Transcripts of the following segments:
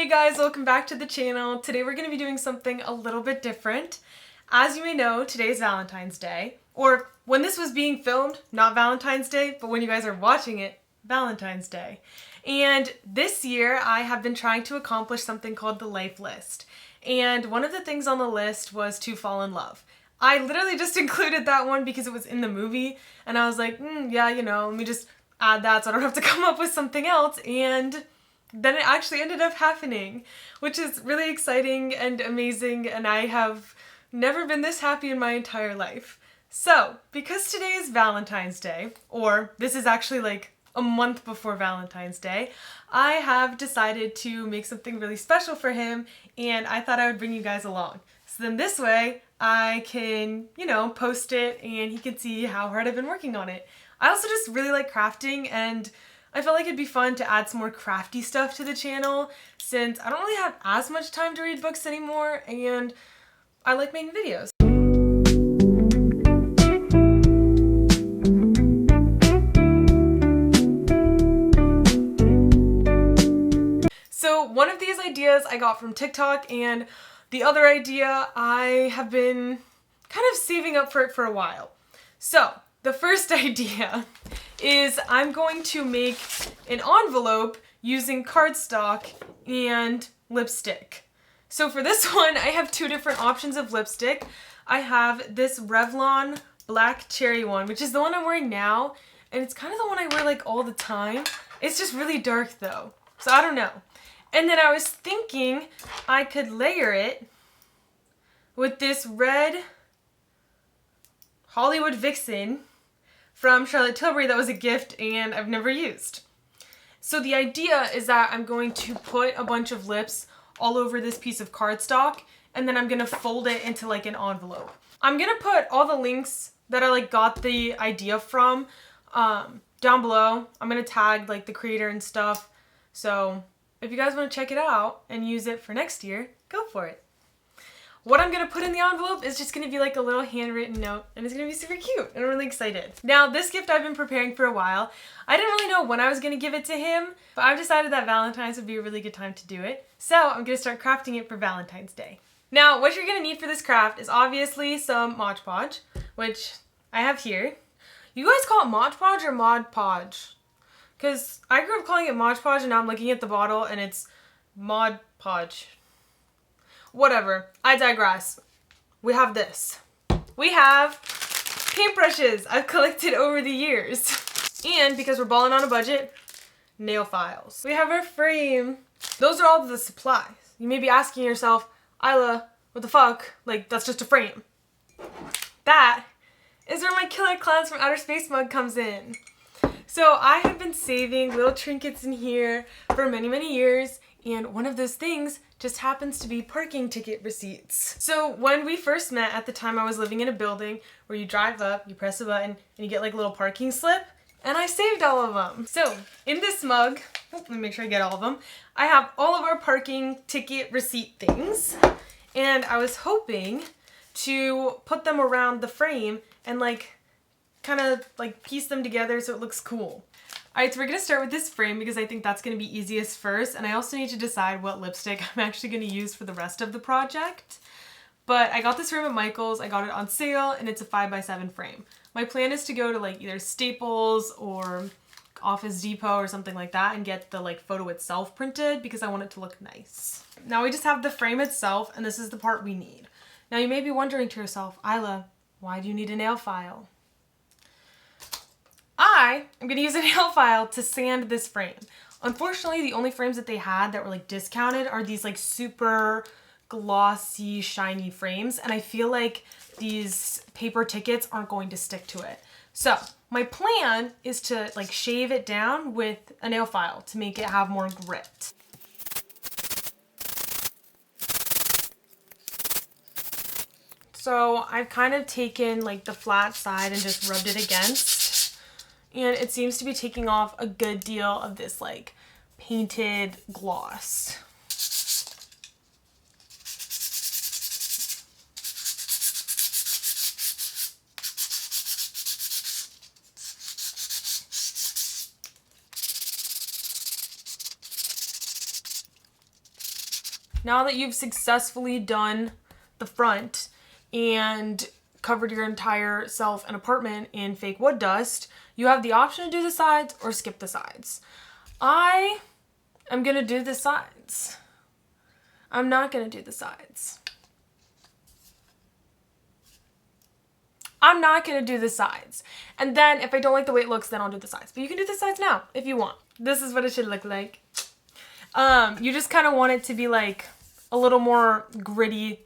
Hey guys, welcome back to the channel. Today we're going to be doing something a little bit different. As you may know, today is Valentine's Day. Or when this was being filmed, not Valentine's Day, but when you guys are watching it, Valentine's Day. And this year I have been trying to accomplish something called the life list. And one of the things on the list was to fall in love. I literally just included that one because it was in the movie and I was like, yeah, let me just add that so I don't have to come up with something else. And then it actually ended up happening, which is really exciting and amazing, and I have never been this happy in my entire life. So, because today is Valentine's Day, or this is actually like a month before Valentine's Day, I have decided to make something really special for him, and I thought I would bring you guys along. So then this way, I can, post it and he can see how hard I've been working on it. I also just really like crafting, and I felt like it'd be fun to add some more crafty stuff to the channel since I don't really have as much time to read books anymore and I like making videos. So one of these ideas I got from TikTok, and the other idea I have been kind of saving up for it for a while. So the first idea is I'm going to make an envelope using cardstock and lipstick. So for this one, I have two different options of lipstick. I have this Revlon black cherry one, which is the one I'm wearing now, and it's kind of the one I wear like all the time. It's just really dark though, so I don't know. And then I was thinking I could layer it with this red Hollywood Vixen from Charlotte Tilbury that was a gift and I've never used. So the idea is that I'm going to put a bunch of lips all over this piece of cardstock, and then I'm gonna fold it into like an envelope. I'm gonna put all the links that I got the idea from down below. I'm gonna tag the creator and stuff. So if you guys want to check it out and use it for next year, go for it. What I'm going to put in the envelope is just going to be like a little handwritten note, and it's going to be super cute, and I'm really excited. Now, this gift I've been preparing for a while. I didn't really know when I was going to give it to him, but I've decided that Valentine's would be a really good time to do it. So I'm going to start crafting it for Valentine's Day. Now, what you're going to need for this craft is obviously some Mod Podge, which I have here. You guys call it Mod Podge or Mod Podge? Because I grew up calling it Mod Podge, and now I'm looking at the bottle and it's Mod Podge. Whatever, I digress. We have this. We have paintbrushes I've collected over the years. And because we're balling on a budget, nail files. We have our frame. Those are all the supplies. You may be asking yourself, Isla, what the fuck? That's just a frame. That is where my Killer Clowns from Outer Space mug comes in. So I have been saving little trinkets in here for many, many years, and one of those things just happens to be parking ticket receipts. So when we first met, at the time I was living in a building where you drive up, you press a button, and you get a little parking slip, and I saved all of them. So in this mug, let me make sure I get all of them, I have all of our parking ticket receipt things, and I was hoping to put them around the frame and kind of piece them together so it looks cool. Alright, so we're going to start with this frame because I think that's going to be easiest first, and I also need to decide what lipstick I'm actually going to use for the rest of the project. But I got this frame at Michael's, I got it on sale, and it's a 5x7 frame. My plan is to go to either Staples or Office Depot or something like that and get the photo itself printed because I want it to look nice. Now we just have the frame itself, and this is the part we need. Now you may be wondering to yourself, Isla, why do you need a nail file? I am going to use a nail file to sand this frame. Unfortunately, the only frames that they had that were discounted are these super glossy, shiny frames, and I feel like these paper tickets aren't going to stick to it. So my plan is to shave it down with a nail file to make it have more grit. So I've kind of taken the flat side and just rubbed it against. And it seems to be taking off a good deal of this painted gloss. Now that you've successfully done the front and covered your entire self and apartment in fake wood dust, you have the option to do the sides or skip the sides. I am gonna do the sides. I'm not gonna do the sides. I'm not gonna do the sides. And then if I don't like the way it looks, then I'll do the sides. But you can do the sides now if you want. This is what it should look like. You just kind of want it to be like a little more gritty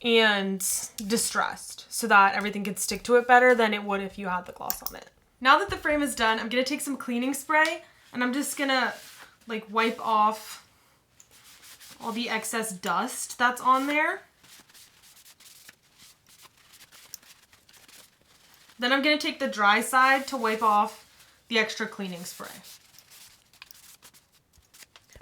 and distressed so that everything can stick to it better than it would if you had the gloss on it. Now that the frame is done, I'm gonna take some cleaning spray and I'm just gonna like wipe off all the excess dust that's on there. Then I'm gonna take the dry side to wipe off the extra cleaning spray.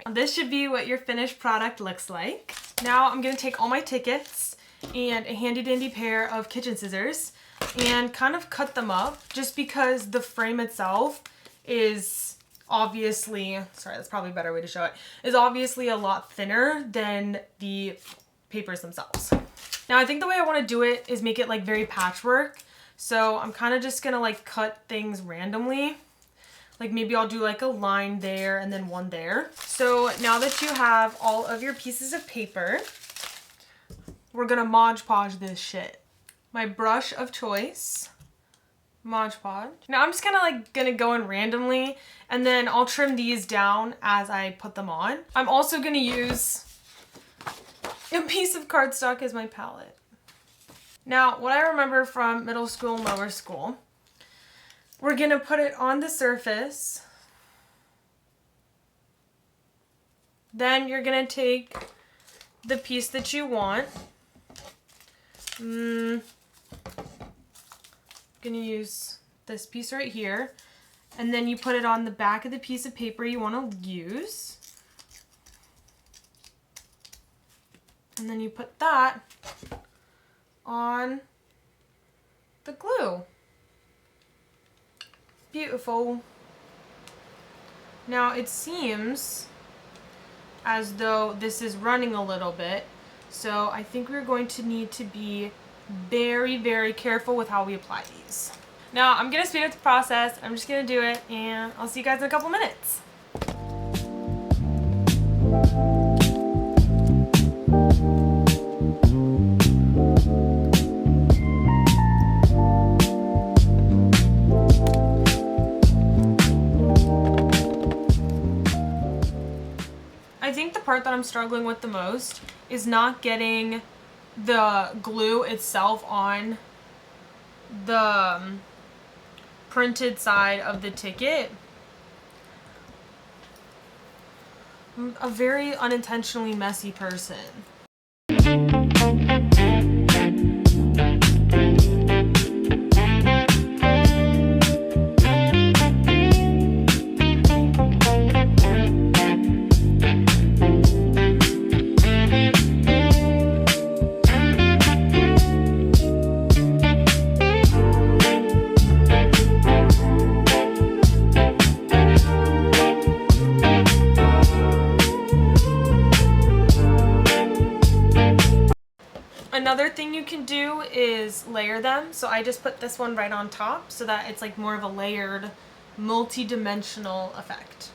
This should be what your finished product looks like. Now I'm gonna take all my tickets and a handy dandy pair of kitchen scissors and kind of cut them up, just because the frame itself is obviously, sorry, that's probably a better way to show it, is obviously a lot thinner than the papers themselves. Now I think the way I want to do it is make it like very patchwork. So I'm kind of just gonna like cut things randomly. Like maybe I'll do like a line there and then one there. So now that you have all of your pieces of paper, we're gonna Mod Podge this shit. My brush of choice, Mod Podge. Now I'm just kind of like gonna go in randomly and then I'll trim these down as I put them on. I'm also gonna use a piece of cardstock as my palette. Now, what I remember from middle school and lower school, we're gonna put it on the surface. Then you're gonna take the piece that you want. I'm gonna use this piece right here. And then you put it on the back of the piece of paper you wanna use. And then you put that on the glue. Beautiful. Now it seems as though this is running a little bit, so I think we're going to need to be very, very careful with how we apply these. Now I'm gonna speed up the process. I'm just gonna do it and I'll see you guys in a couple minutes. I think the part that I'm struggling with the most is not getting the glue itself on the printed side of the ticket. I'm a very unintentionally messy person. Another thing you can do is layer them. So I just put this one right on top so that it's like more of a layered, multi-dimensional effect.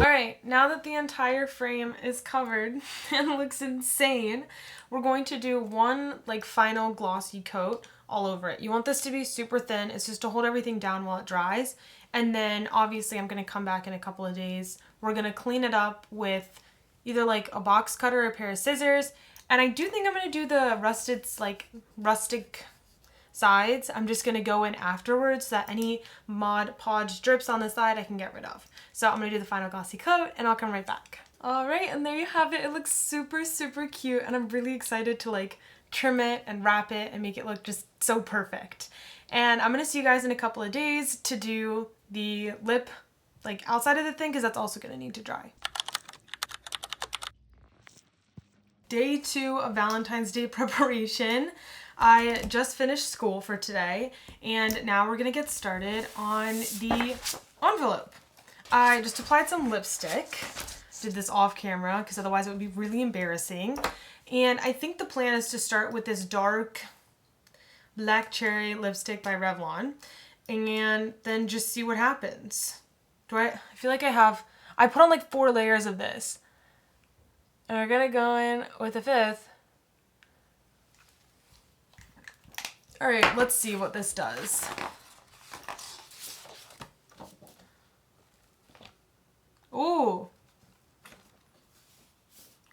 Alright, now that the entire frame is covered and looks insane, we're going to do one like final glossy coat all over it. You want this to be super thin. It's just to hold everything down while it dries. And then obviously I'm going to come back in a couple of days. We're going to clean it up with either like a box cutter or a pair of scissors. And I do think I'm going to do the rustic sides. I'm just going to go in afterwards so that any Mod Podge drips on the side I can get rid of. So I'm going to do the final glossy coat and I'll come right back. Alright, and there you have it. It looks super, super cute and I'm really excited to like trim it and wrap it and make it look just so perfect. And I'm going to see you guys in a couple of days to do the lip like outside of the thing because that's also going to need to dry. Day 2 of Valentine's Day preparation. I just finished school for today, and now we're gonna get started on the envelope. I just applied some lipstick, did this off camera because otherwise it would be really embarrassing. And I think the plan is to start with this dark black cherry lipstick by Revlon and then just see what happens. I feel like I put on like 4 layers of this. And we're gonna go in with a 5th. All right, let's see what this does. Ooh.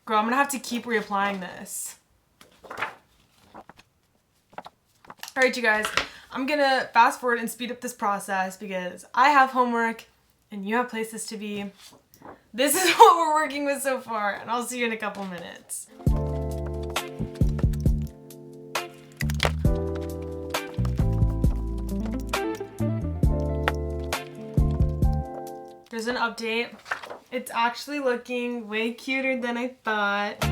Girl, I'm gonna have to keep reapplying this. All right, you guys, I'm gonna fast forward and speed up this process because I have homework and you have places to be. This is what we're working with so far, and I'll see you in a couple minutes. There's an update. It's actually looking way cuter than I thought.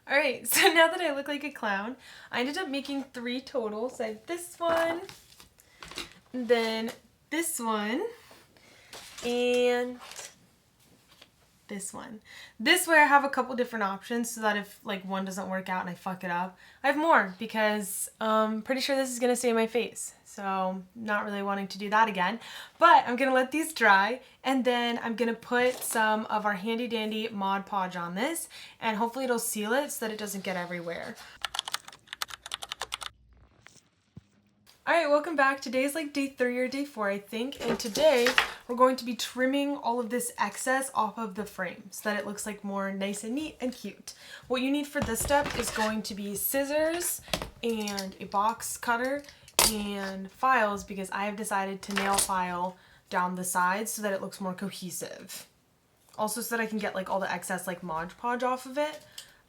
Alright, so now that I look like a clown, I ended up making 3 total. So I have this one, and then this one, and this one. This way I have a couple different options so that if like one doesn't work out and I fuck it up, I have more because I'm pretty sure this is going to stay in my face. So not really wanting to do that again, but I'm going to let these dry and then I'm going to put some of our handy dandy Mod Podge on this and hopefully it'll seal it so that it doesn't get everywhere. Alright, welcome back. Today's like day 3 or day 4, I think, and today we're going to be trimming all of this excess off of the frame so that it looks like more nice and neat and cute. What you need for this step is going to be scissors and a box cutter and files because I have decided to nail file down the sides so that it looks more cohesive. Also so that I can get like all the excess like Mod Podge off of it.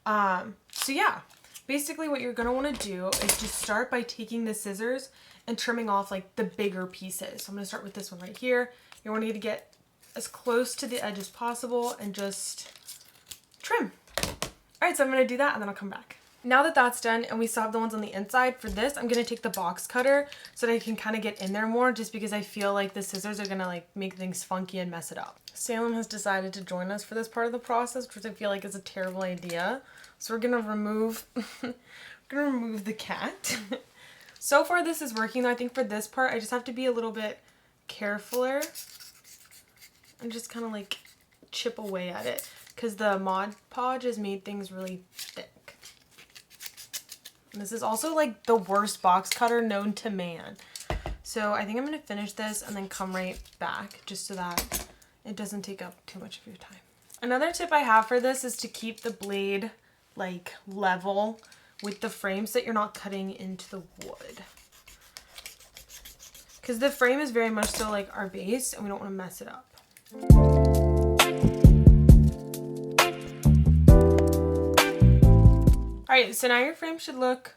So yeah. Basically what you're going to want to do is just start by taking the scissors and trimming off like the bigger pieces. So I'm going to start with this one right here. You're wanting to get as close to the edge as possible and just trim. Alright, so I'm going to do that and then I'll come back. Now that that's done and we still have the ones on the inside, for this I'm going to take the box cutter so that I can kind of get in there more just because I feel like the scissors are going to like make things funky and mess it up. Salem has decided to join us for this part of the process, which I feel like is a terrible idea. So we're gonna remove the cat. So far this is working though. I think for this part I just have to be a little bit carefuler and just kind of like chip away at it because the Mod Podge has made things really thick. And this is also like the worst box cutter known to man. So I think I'm gonna finish this and then come right back just so that it doesn't take up too much of your time. Another tip I have for this is to keep the blade like level with the frame so that you're not cutting into the wood. Because the frame is very much so like our base and we don't want to mess it up. Alright, so now your frame should look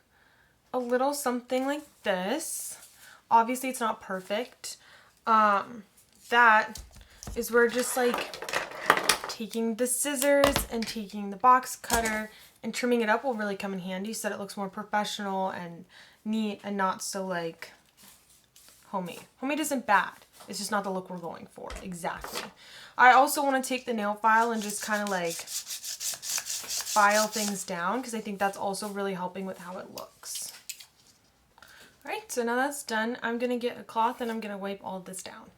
a little something like this. Obviously it's not perfect. That is where just like taking the scissors and taking the box cutter and trimming it up will really come in handy so that it looks more professional and neat and not so like homemade. Homemade isn't bad. It's just not the look we're going for. Exactly. I also want to take the nail file and just kind of like file things down because I think that's also really helping with how it looks. Alright, so now that's done. I'm going to get a cloth and I'm going to wipe all this down.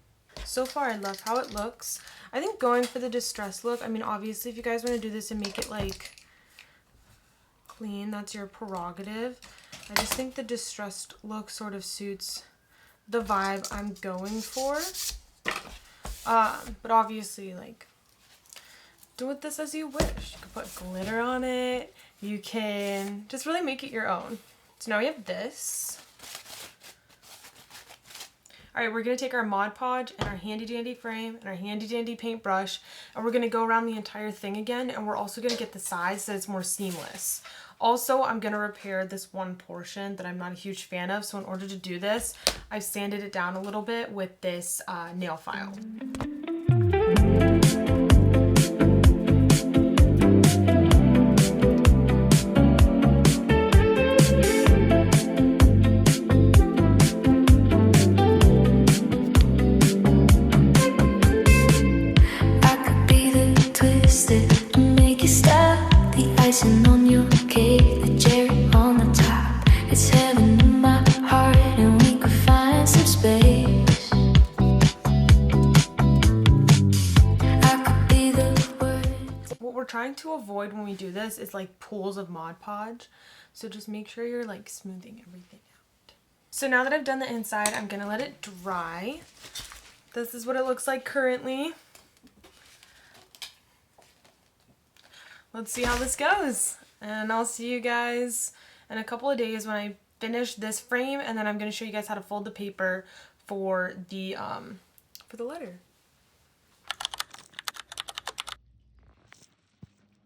So far I love how it looks. I think going for the distressed look, I mean obviously if you guys want to do this and make it like clean, that's your prerogative. I just think the distressed look sort of suits the vibe I'm going for. But obviously like do with this as you wish. You can put glitter on it. You can just really make it your own. So now we have this. Alright, we're going to take our Mod Podge and our handy dandy frame and our handy dandy paintbrush and we're going to go around the entire thing again, and we're also going to get the sides so it's more seamless. Also, I'm going to repair this one portion that I'm not a huge fan of, so in order to do this, I've sanded it down a little bit with this nail file. Trying to avoid when we do this is like pools of Mod Podge, so just make sure you're like smoothing everything out. So now that I've done the inside, I'm gonna let it dry. This is what it looks like currently. Let's see how this goes, and I'll see you guys in a couple of days when I finish this frame, and then I'm gonna show you guys how to fold the paper for the letter.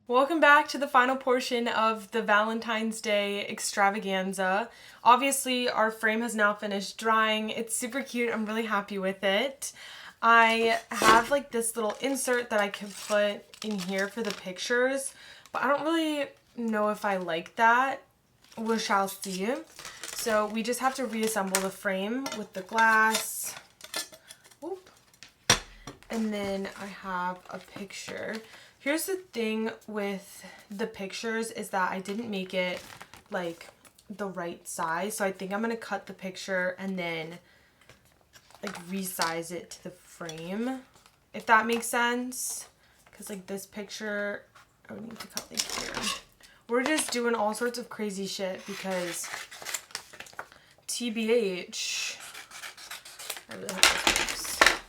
Welcome back to the final portion of the Valentine's Day extravaganza. Obviously, our frame has now finished drying. It's super cute. I'm really happy with it. I have like this little insert that I can put in here for the pictures, but I don't really know if I like that. We shall see. So we just have to reassemble the frame with the glass. Oop. And then I have a picture. Here's the thing with the pictures is that I didn't make it like the right size. So I think I'm going to cut the picture and then like resize it to the frame, if that makes sense. Because like this picture, I would need to cut like here. We're just doing all sorts of crazy shit because TBH, I really hope this works.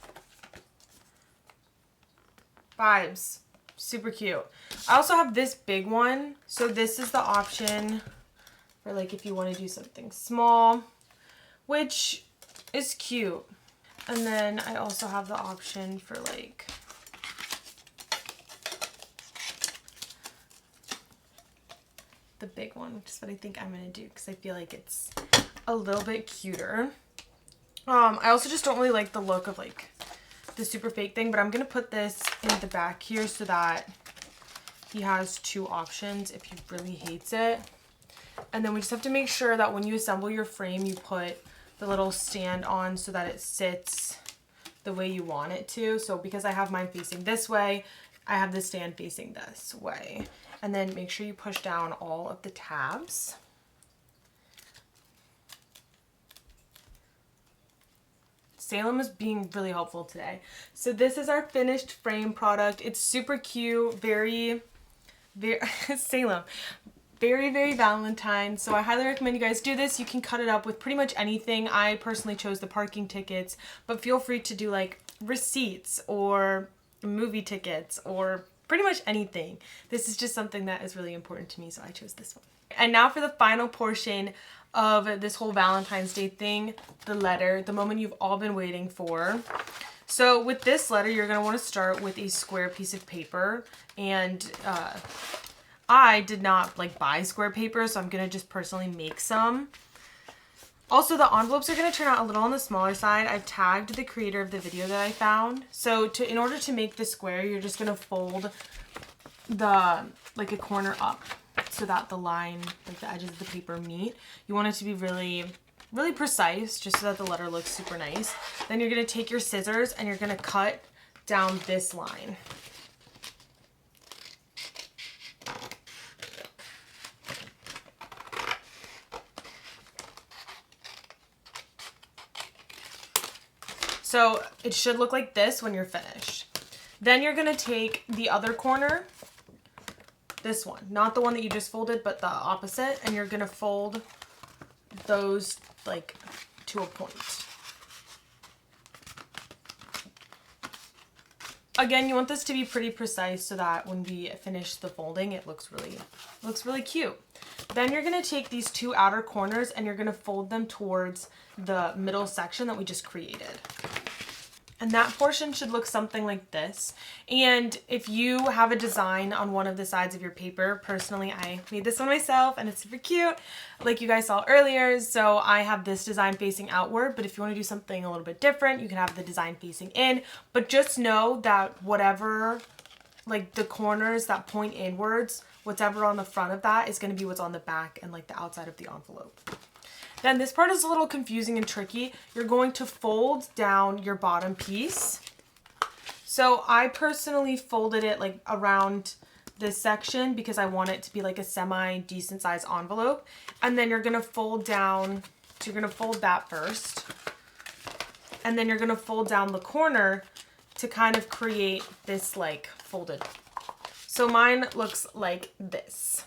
Vibes. Super cute. I also have this big one. So this is the option for like if you want to do something small, which is cute. And then I also have the option for like the big one, which is what I think I'm going to do because I feel like it's a little bit cuter. I also just don't really like the look of like the super fake thing, but I'm gonna put this in the back here so that he has two options if he really hates it. And then we just have to make sure that when you assemble your frame, you put the little stand on so that it sits the way you want it to. So because I have mine facing this way, I have the stand facing this way. And then make sure you push down all of the tabs. Salem is being really helpful today. So this is our finished frame product. It's super cute, very Salem, very Valentine. So I highly recommend you guys do this. You can cut it up with pretty much anything. I personally chose the parking tickets, but feel free to do like receipts or movie tickets or pretty much anything. This is just something that is really important to me, so I chose this one. And now for the final portion of this whole Valentine's Day thing, the letter, the moment you've all been waiting for. So with this letter, you're going to want to start with a square piece of paper, and I did not like buy square paper, so I'm going to just personally make some. Also, the envelopes are going to turn out a little on the smaller side. I've tagged the creator of the video that I found. So in order to make the square, you're just going to fold like a corner up so that the line, like the edges of the paper meet. You want it to be really precise, just so that the letter looks super nice. Then you're going to take your scissors and you're going to cut down this line. So it should look like this when you're finished. Then you're going to take the other corner, this one, not the one that you just folded, but the opposite, and you're going to fold those like to a point. Again, you want this to be pretty precise so that when we finish the folding, it looks really cute. Then you're going to take these two outer corners and you're going to fold them towards the middle section that we just created. And that portion should look something like this. And if you have a design on one of the sides of your paper, personally, I made this one myself and it's super cute, like you guys saw earlier. So I have this design facing outward, but if you want to do something a little bit different, you can have the design facing in. But just know that whatever, like the corners that point inwards, whatever on the front of that is going to be what's on the back and like the outside of the envelope. Then this part is a little confusing and tricky. You're going to fold down your bottom piece. So I personally folded it like around this section because I want it to be like a semi decent size envelope. And then you're going to fold down, so you're going to fold that first. And then you're going to fold down the corner to kind of create this like folded. So mine looks like this.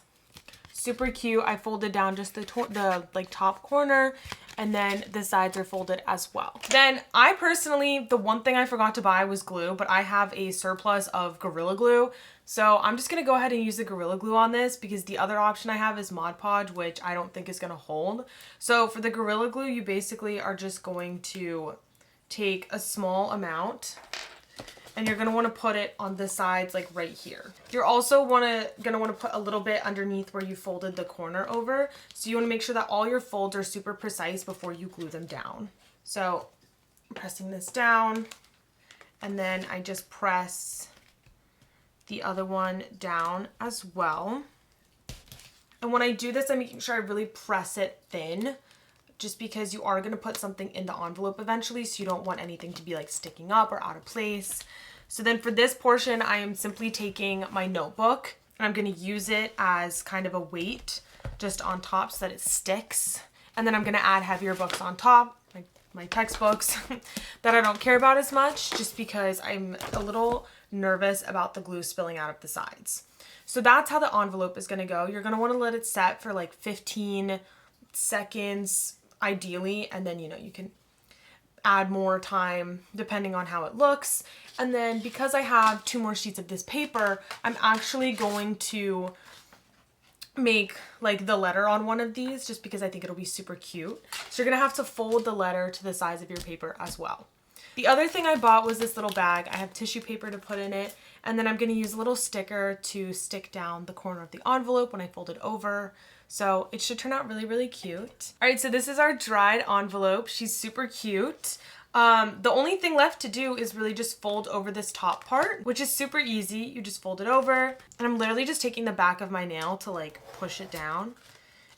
Super cute. I folded down just the like top corner, and then the sides are folded as well. Then I personally, the one thing I forgot to buy was glue, but I have a surplus of Gorilla Glue. So I'm just going to go ahead and use the Gorilla Glue on this because the other option I have is Mod Podge, which I don't think is going to hold. So for the Gorilla Glue, you basically are just going to take a small amount and you're going to want to put it on the sides like right here. You're also going to want to put a little bit underneath where you folded the corner over. So you want to make sure that all your folds are super precise before you glue them down. So I'm pressing this down, and then I just press the other one down as well. And when I do this, I'm making sure I really press it thin, just because you are going to put something in the envelope eventually, so you don't want anything to be like sticking up or out of place. So then for this portion, I am simply taking my notebook and I'm going to use it as kind of a weight just on top so that it sticks. And then I'm going to add heavier books on top, like my textbooks that I don't care about as much, just because I'm a little nervous about the glue spilling out of the sides. So that's how the envelope is going to go. You're going to want to let it set for like 15 seconds ideally, and then you can add more time depending on how it looks. And then because I have 2 more sheets of this paper, I'm actually going to make like the letter on one of these just because I think it'll be super cute. So you're gonna have to fold the letter to the size of your paper as well. The other thing I bought was this little bag. I have tissue paper to put in it, and then I'm going to use a little sticker to stick down the corner of the envelope when I fold it over. So it should turn out really, really cute. All right, so this is our dried envelope. She's super cute. The only thing left to do is really just fold over this top part, which is super easy. You just fold it over, and I'm literally just taking the back of my nail to like push it down.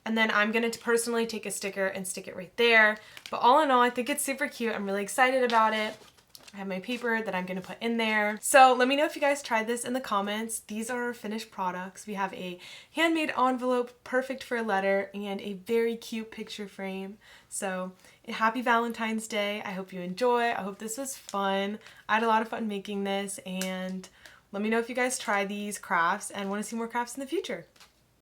And then I'm going to personally take a sticker and stick it right there. But all in all, I think it's super cute. I'm really excited about it. I have my paper that I'm going to put in there. So let me know if you guys tried this in the comments. These are our finished products. We have a handmade envelope, perfect for a letter, and a very cute picture frame. So happy Valentine's Day. I hope you enjoy. I hope this was fun. I had a lot of fun making this, and let me know if you guys try these crafts and want to see more crafts in the future.